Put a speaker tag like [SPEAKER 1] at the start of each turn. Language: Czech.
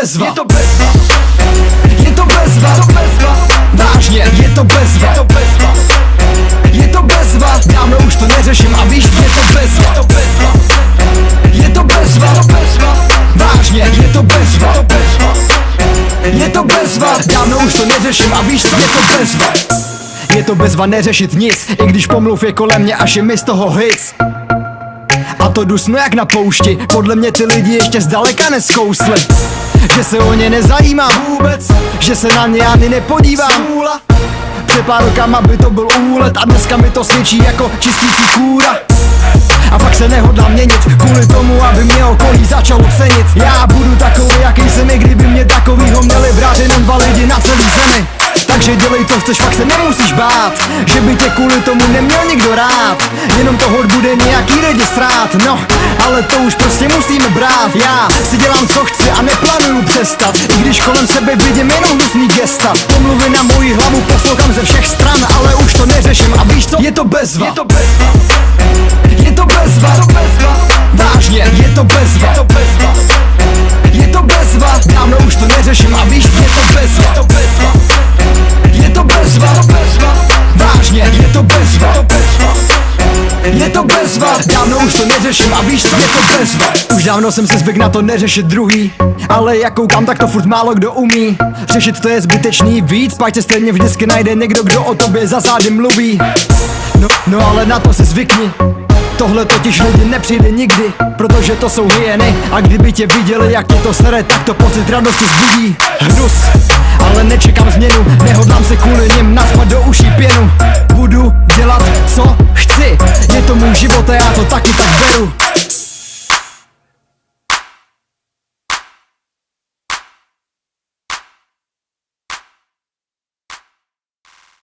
[SPEAKER 1] bezva, je to bezva, vážně, je to bezva, je to bezva, dávno už to neřeším a víš, je to bezva, je to bezva, vážně, je to bezva, je to bezva, dávno už to neřeším a víš, je to bezva. Je to bezva neřešit nic, i když pomluv je kolem mě, až je mi z toho hejc. A to dusno jak na poušti, podle mě ty lidi ještě zdaleka neskousli. Že se o ně nezajímám vůbec, že se na ně ani nepodívám. Před pár rokama by to byl úlet a dneska mi to svědčí jako čistící kůra. A fakt se nehodlám měnit, kvůli tomu, aby mě okolí začalo cenit. Já budu takový, jaký jsem, i kdyby mě takovýho měli brát jenom 2 lidi na celý zemi. Takže dělej to chceš, fakt se nemusíš bát, že by tě kvůli tomu neměl nikdo rád. Jenom to hod bude nějaký registrát, no, ale to už prostě musíme brát. Já si dělám co chci a neplánuju přestat, i když kolem sebe vidím jenom hnusný gesta. Pomluvy na moji hlavu poslouchám ze všech stran, ale už to neřeším a víš co? Je to bezva, je to bezva, vážně, je to bezva, je to bezva, dávno už to neřeším a víš, je to bezva, je to bezva, vážně, je to bezva, je to bezva, dávno už to neřeším a víš, je to bezva. Už dávno jsem si zvyk na to neřešit druhý, ale jak koukám, tak to furt málo kdo umí. Řešit to je zbytečný víc, pak tě stejně vždycky najde někdo, kdo o tobě za zády mluví. No ale na to si zvykni, tohle totiž lidi nepřijde nikdy, protože to jsou hyeny. A kdyby tě viděli, jak tě to sere, tak to pocit radosti zbudí. Hnus, ale nečekám změnu, nehodlám se kvůli nim naspat do uší pěnu. Budu dělat, co chci, je to můj život a já to taky tak beru.